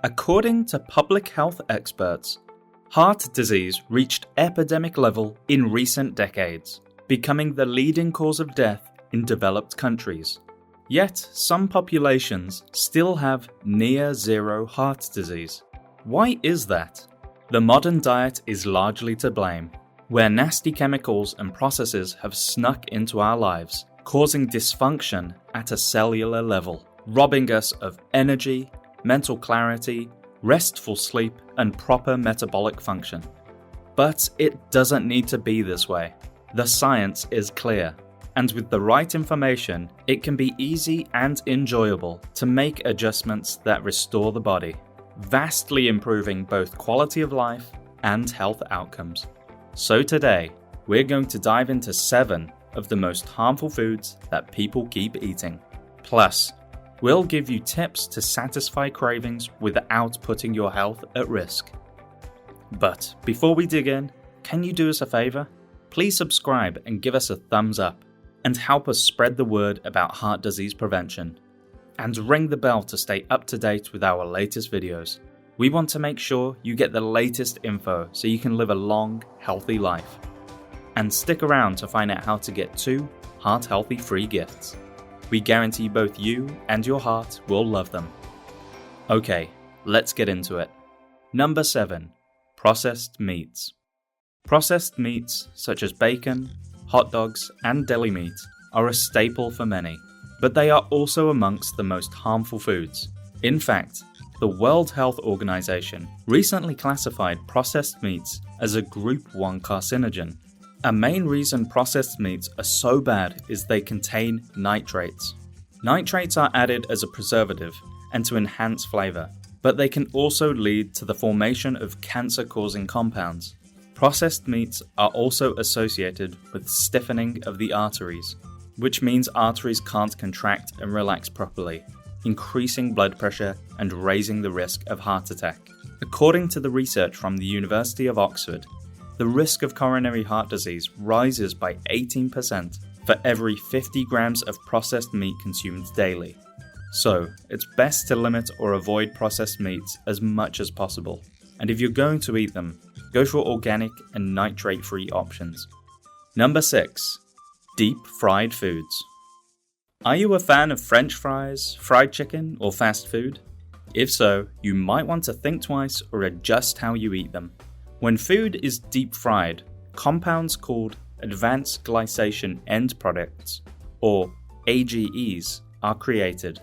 According to public health experts, heart disease reached epidemic level in recent decades, becoming the leading cause of death in developed countries. Yet, some populations still have near zero heart disease. Why is that? The modern diet is largely to blame, where nasty chemicals and processes have snuck into our lives, causing dysfunction at a cellular level, robbing us of energy, mental clarity, restful sleep, and proper metabolic function. But it doesn't need to be this way. The science is clear, and with the right information, it can be easy and enjoyable to make adjustments that restore the body, vastly improving both quality of life and health outcomes. So today, we're going to dive into 7 of the most harmful foods that people keep eating. Plus, we'll give you tips to satisfy cravings without putting your health at risk. But before we dig in, can you do us a favor? Please subscribe and give us a thumbs up, and help us spread the word about heart disease prevention. And ring the bell to stay up to date with our latest videos. We want to make sure you get the latest info so you can live a long, healthy life. And stick around to find out how to get 2 heart healthy free gifts. We guarantee both you and your heart will love them. Okay, let's get into it. Number 7. Processed meats. Processed meats such as bacon, hot dogs, and deli meat are a staple for many, but they are also amongst the most harmful foods. In fact, the World Health Organization recently classified processed meats as a Group 1 carcinogen. A main reason processed meats are so bad is they contain nitrates. Nitrates are added as a preservative and to enhance flavor, but they can also lead to the formation of cancer-causing compounds. Processed meats are also associated with stiffening of the arteries, which means arteries can't contract and relax properly, increasing blood pressure and raising the risk of heart attack. According to the research from the University of Oxford, the risk of coronary heart disease rises by 18% for every 50 grams of processed meat consumed daily. So, it's best to limit or avoid processed meats as much as possible. And if you're going to eat them, go for organic and nitrate-free options. Number 6. Deep fried foods. Are you a fan of French fries, fried chicken, or fast food? If so, you might want to think twice or adjust how you eat them. When food is deep fried, compounds called advanced glycation end products, or AGEs, are created.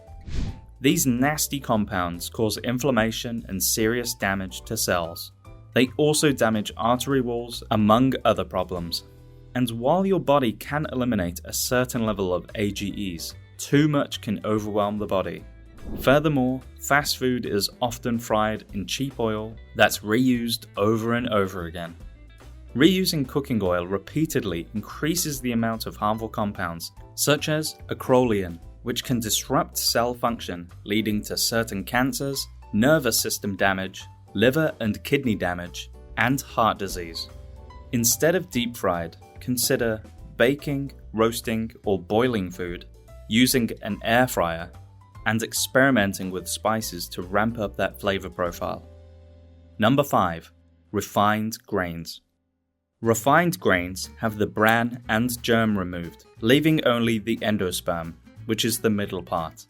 These nasty compounds cause inflammation and serious damage to cells. They also damage artery walls, among other problems. And while your body can eliminate a certain level of AGEs, too much can overwhelm the body. Furthermore, fast food is often fried in cheap oil that's reused over and over again. Reusing cooking oil repeatedly increases the amount of harmful compounds, such as acrolein, which can disrupt cell function, leading to certain cancers, nervous system damage, liver and kidney damage, and heart disease. Instead of deep fried, consider baking, roasting, or boiling food, using an air fryer, and experimenting with spices to ramp up that flavor profile. Number 5. Refined grains. Refined grains have the bran and germ removed, leaving only the endosperm, which is the middle part.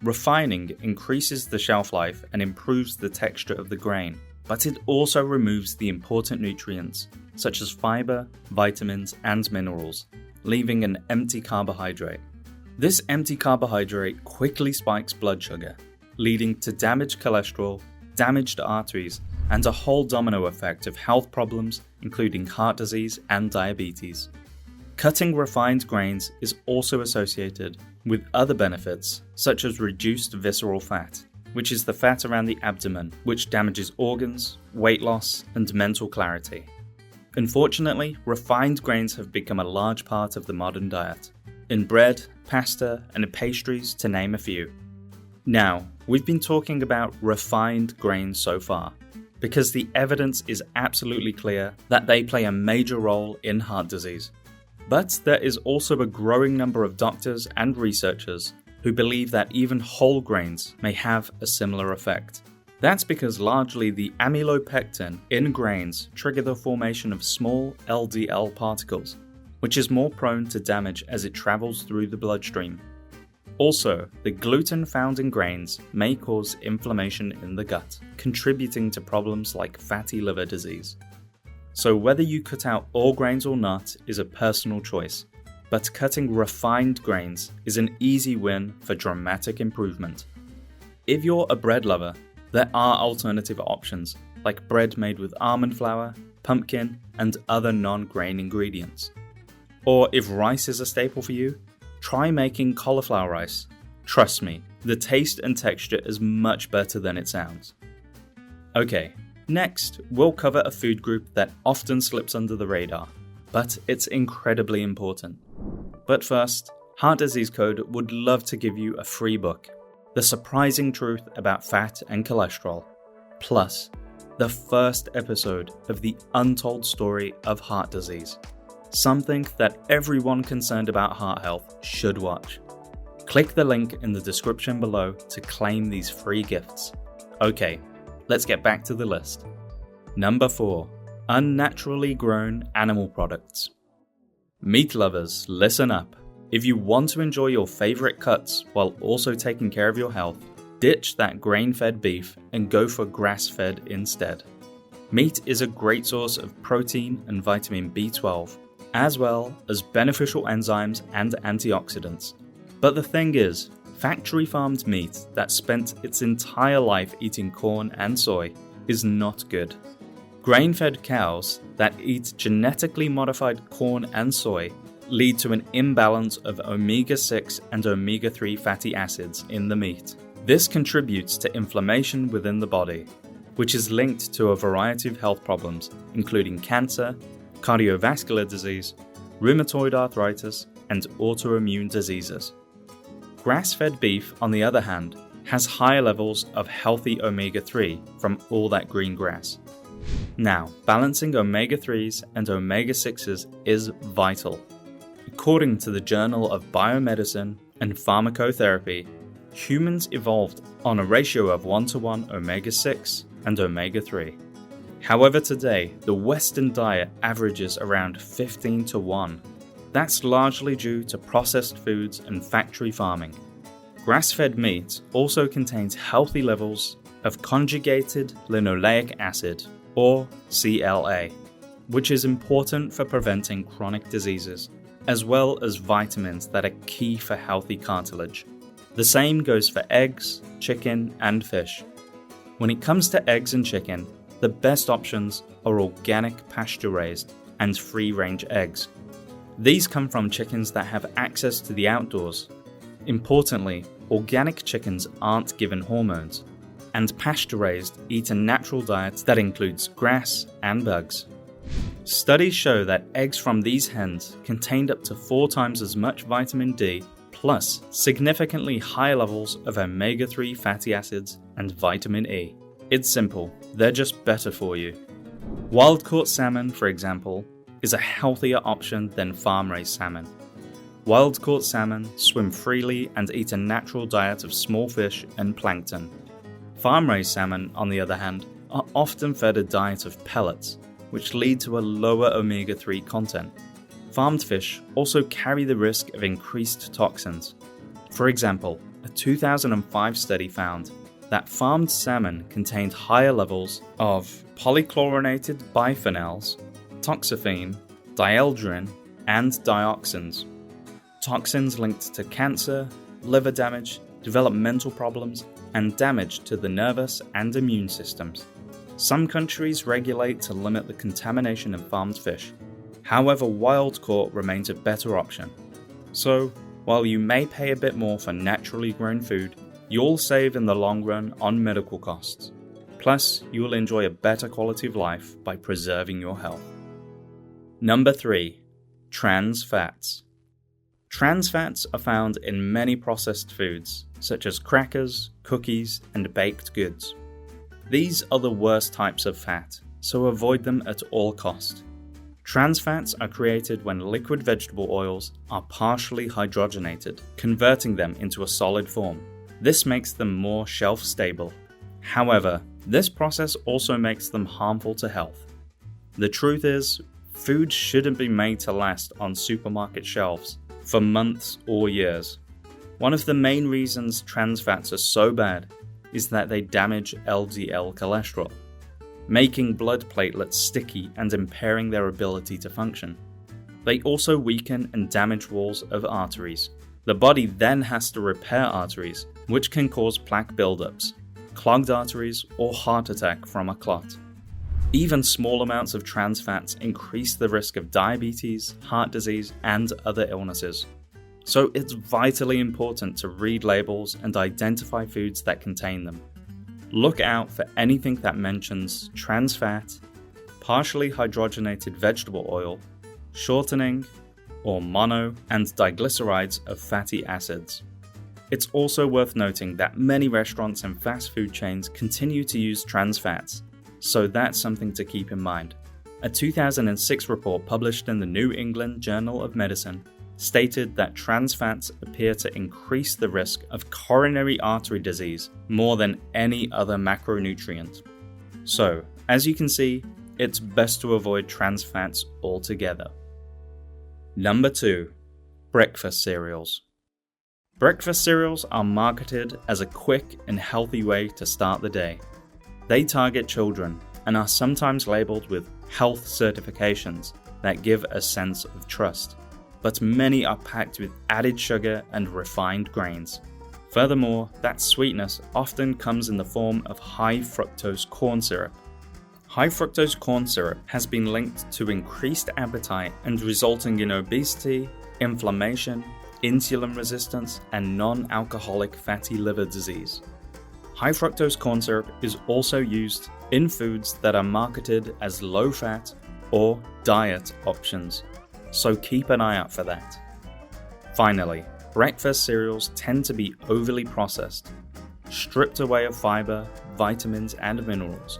Refining increases the shelf life and improves the texture of the grain, but it also removes the important nutrients, such as fiber, vitamins, and minerals, leaving an empty carbohydrate. This empty carbohydrate quickly spikes blood sugar, leading to damaged cholesterol, damaged arteries, and a whole domino effect of health problems, including heart disease and diabetes. Cutting refined grains is also associated with other benefits, such as reduced visceral fat, which is the fat around the abdomen, which damages organs, weight loss, and mental clarity. Unfortunately, refined grains have become a large part of the modern diet, in bread, pasta, and pastries, to name a few. Now, we've been talking about refined grains so far, because the evidence is absolutely clear that they play a major role in heart disease. But there is also a growing number of doctors and researchers who believe that even whole grains may have a similar effect. That's because largely the amylopectin in grains trigger the formation of small LDL particles, which is more prone to damage as it travels through the bloodstream. Also, the gluten found in grains may cause inflammation in the gut, contributing to problems like fatty liver disease. So whether you cut out all grains or not is a personal choice, but cutting refined grains is an easy win for dramatic improvement. If you're a bread lover, there are alternative options like bread made with almond flour, pumpkin, and other non-grain ingredients. Or if rice is a staple for you, try making cauliflower rice. Trust me, the taste and texture is much better than it sounds. Okay, next we'll cover a food group that often slips under the radar, but it's incredibly important. But first, Heart Disease Code would love to give you a free book, The Surprising Truth About Fat and Cholesterol, plus the first episode of the untold story of heart disease. Something that everyone concerned about heart health should watch. Click the link in the description below to claim these free gifts. Okay, let's get back to the list. Number 4. Unnaturally grown animal products. Meat lovers, listen up. If you want to enjoy your favorite cuts while also taking care of your health, ditch that grain-fed beef and go for grass-fed instead. Meat is a great source of protein and vitamin B12, as well as beneficial enzymes and antioxidants. But the thing is, factory-farmed meat that spent its entire life eating corn and soy is not good. Grain-fed cows that eat genetically modified corn and soy lead to an imbalance of omega-6 and omega-3 fatty acids in the meat. This contributes to inflammation within the body, which is linked to a variety of health problems, including cancer, cardiovascular disease, rheumatoid arthritis, and autoimmune diseases. Grass-fed beef, on the other hand, has higher levels of healthy omega-3 from all that green grass. Now, balancing omega-3s and omega-6s is vital. According to the Journal of Biomedicine and Pharmacotherapy, humans evolved on a ratio of 1:1 omega-6 and omega-3. However, today, the Western diet averages around 15:1. That's largely due to processed foods and factory farming. Grass-fed meat also contains healthy levels of conjugated linoleic acid, or CLA, which is important for preventing chronic diseases, as well as vitamins that are key for healthy cartilage. The same goes for eggs, chicken, and fish. When it comes to eggs and chicken, the best options are organic pasture-raised and free-range eggs. These come from chickens that have access to the outdoors. Importantly, organic chickens aren't given hormones, and pasture-raised eat a natural diet that includes grass and bugs. Studies show that eggs from these hens contained up to 4 times as much vitamin D, plus significantly higher levels of omega-3 fatty acids and vitamin E. It's simple, they're just better for you. Wild-caught salmon, for example, is a healthier option than farm-raised salmon. Wild-caught salmon swim freely and eat a natural diet of small fish and plankton. Farm-raised salmon, on the other hand, are often fed a diet of pellets, which lead to a lower omega-3 content. Farmed fish also carry the risk of increased toxins. For example, a 2005 study found that farmed salmon contained higher levels of polychlorinated biphenyls, toxaphene, dieldrin, and dioxins. Toxins linked to cancer, liver damage, developmental problems, and damage to the nervous and immune systems. Some countries regulate to limit the contamination of farmed fish. However, wild-caught remains a better option. So, while you may pay a bit more for naturally grown food, you'll save in the long run on medical costs. Plus, you'll enjoy a better quality of life by preserving your health. Number 3. Trans fats. Trans fats are found in many processed foods, such as crackers, cookies, and baked goods. These are the worst types of fat, so avoid them at all cost. Trans fats are created when liquid vegetable oils are partially hydrogenated, converting them into a solid form. This makes them more shelf-stable. However, This process also makes them harmful to health. The truth is, food shouldn't be made to last on supermarket shelves for months or years. One of the main reasons trans fats are so bad is that they damage LDL cholesterol, making blood platelets sticky and impairing their ability to function. They also weaken and damage walls of arteries. The body then has to repair arteries, which can cause plaque buildups, clogged arteries, or heart attack from a clot. Even small amounts of trans fats increase the risk of diabetes, heart disease, and other illnesses. So it's vitally important to read labels and identify foods that contain them. Look out for anything that mentions trans fat, partially hydrogenated vegetable oil, shortening, or mono and diglycerides of fatty acids. It's also worth noting that many restaurants and fast food chains continue to use trans fats, so that's something to keep in mind. A 2006 report published in the New England Journal of Medicine stated that trans fats appear to increase the risk of coronary artery disease more than any other macronutrient. So, as you can see, it's best to avoid trans fats altogether. Number 2. Breakfast cereals. Breakfast cereals are marketed as a quick and healthy way to start the day. They target children and are sometimes labeled with health certifications that give a sense of trust, but many are packed with added sugar and refined grains. Furthermore, that sweetness often comes in the form of high fructose corn syrup. High fructose corn syrup has been linked to increased appetite and resulting in obesity, inflammation, insulin resistance, and non-alcoholic fatty liver disease. High fructose corn syrup is also used in foods that are marketed as low-fat or diet options, so keep an eye out for that. Finally, breakfast cereals tend to be overly processed, stripped away of fiber, vitamins, and minerals,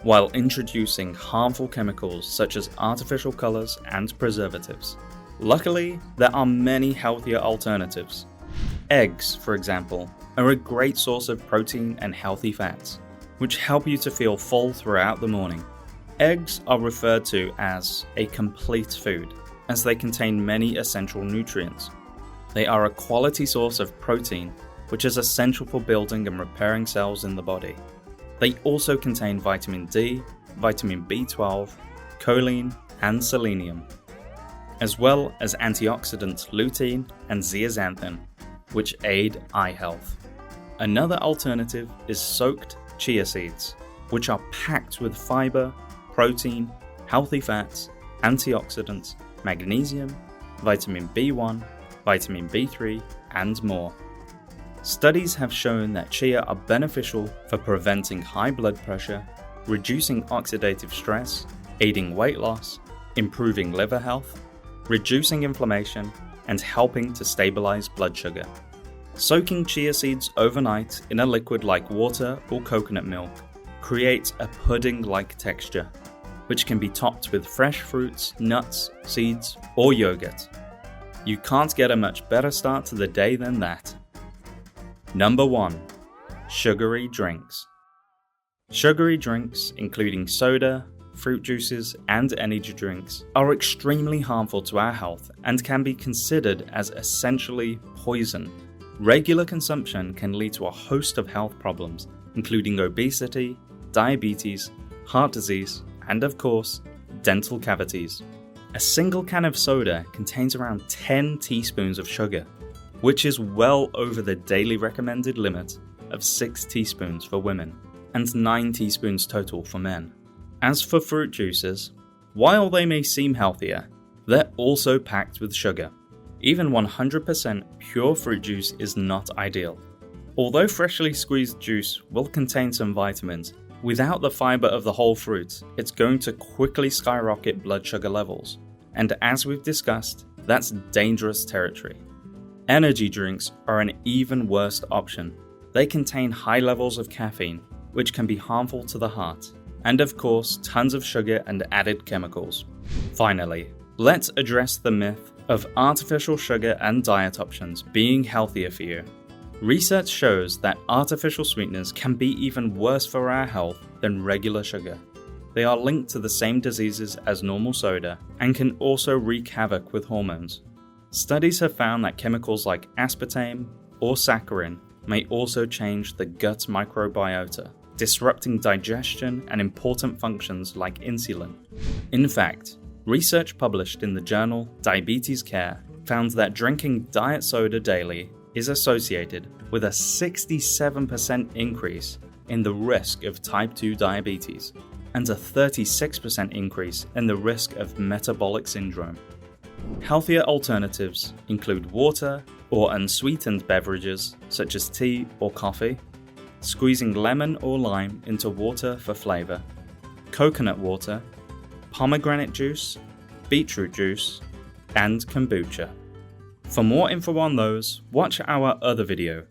while introducing harmful chemicals such as artificial colors and preservatives. Luckily, there are many healthier alternatives. Eggs, for example, are a great source of protein and healthy fats, which help you to feel full throughout the morning. Eggs are referred to as a complete food, as they contain many essential nutrients. They are a quality source of protein, which is essential for building and repairing cells in the body. They also contain vitamin D, vitamin B12, choline, and selenium, as well as antioxidants lutein and zeaxanthin, which aid eye health. Another alternative is soaked chia seeds, which are packed with fiber, protein, healthy fats, antioxidants, magnesium, vitamin B1, vitamin B3, and more. Studies have shown that chia are beneficial for preventing high blood pressure, reducing oxidative stress, aiding weight loss, improving liver health, reducing inflammation, and helping to stabilize blood sugar. Soaking chia seeds overnight in a liquid like water or coconut milk creates a pudding-like texture, which can be topped with fresh fruits, nuts, seeds, or yogurt. You can't get a much better start to the day than that. Number 1. Sugary drinks. Sugary drinks, including soda, fruit juices, and energy drinks, are extremely harmful to our health and can be considered as essentially poison. Regular consumption can lead to a host of health problems, including obesity, diabetes, heart disease, and of course, dental cavities. A single can of soda contains around 10 teaspoons of sugar, which is well over the daily recommended limit of 6 teaspoons for women, and 9 teaspoons total for men. As for fruit juices, while they may seem healthier, they're also packed with sugar. Even 100% pure fruit juice is not ideal. Although freshly squeezed juice will contain some vitamins, without the fiber of the whole fruit, it's going to quickly skyrocket blood sugar levels. And as we've discussed, that's dangerous territory. Energy drinks are an even worse option. They contain high levels of caffeine, which can be harmful to the heart, and of course, tons of sugar and added chemicals. Finally, let's address the myth of artificial sugar and diet options being healthier for you. Research shows that artificial sweeteners can be even worse for our health than regular sugar. They are linked to the same diseases as normal soda and can also wreak havoc with hormones. Studies have found that chemicals like aspartame or saccharin may also change the gut microbiota, disrupting digestion and important functions like insulin. In fact, research published in the journal Diabetes Care found that drinking diet soda daily is associated with a 67% increase in the risk of type 2 diabetes and a 36% increase in the risk of metabolic syndrome. Healthier alternatives include water or unsweetened beverages such as tea or coffee, squeezing lemon or lime into water for flavor, coconut water, pomegranate juice, beetroot juice, and kombucha. For more info on those, watch our other video,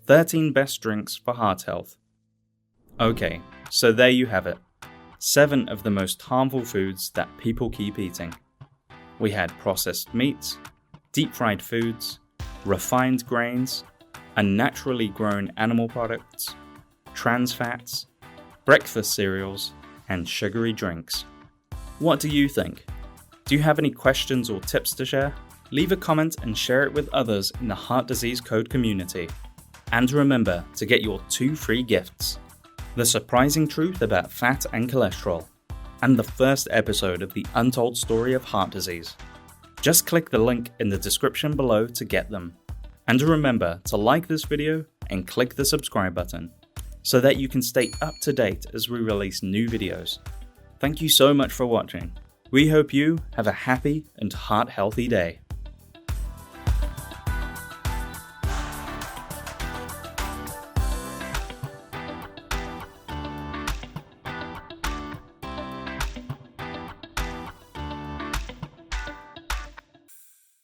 13 Best Drinks for Heart Health. Okay, so there you have it. 7 of the most harmful foods that people keep eating. We had processed meats, deep fried foods, refined grains, unnaturally grown animal products, trans fats, breakfast cereals, and sugary drinks. What do you think? Do you have any questions or tips to share? Leave a comment and share it with others in the Heart Disease Code community. And remember to get your 2 free gifts: The Surprising Truth About Fat and Cholesterol, and the first episode of the Untold Story of Heart Disease. Just click the link in the description below to get them. And remember to like this video and click the subscribe button so that you can stay up to date as we release new videos. Thank you so much for watching. We hope you have a happy and heart-healthy day.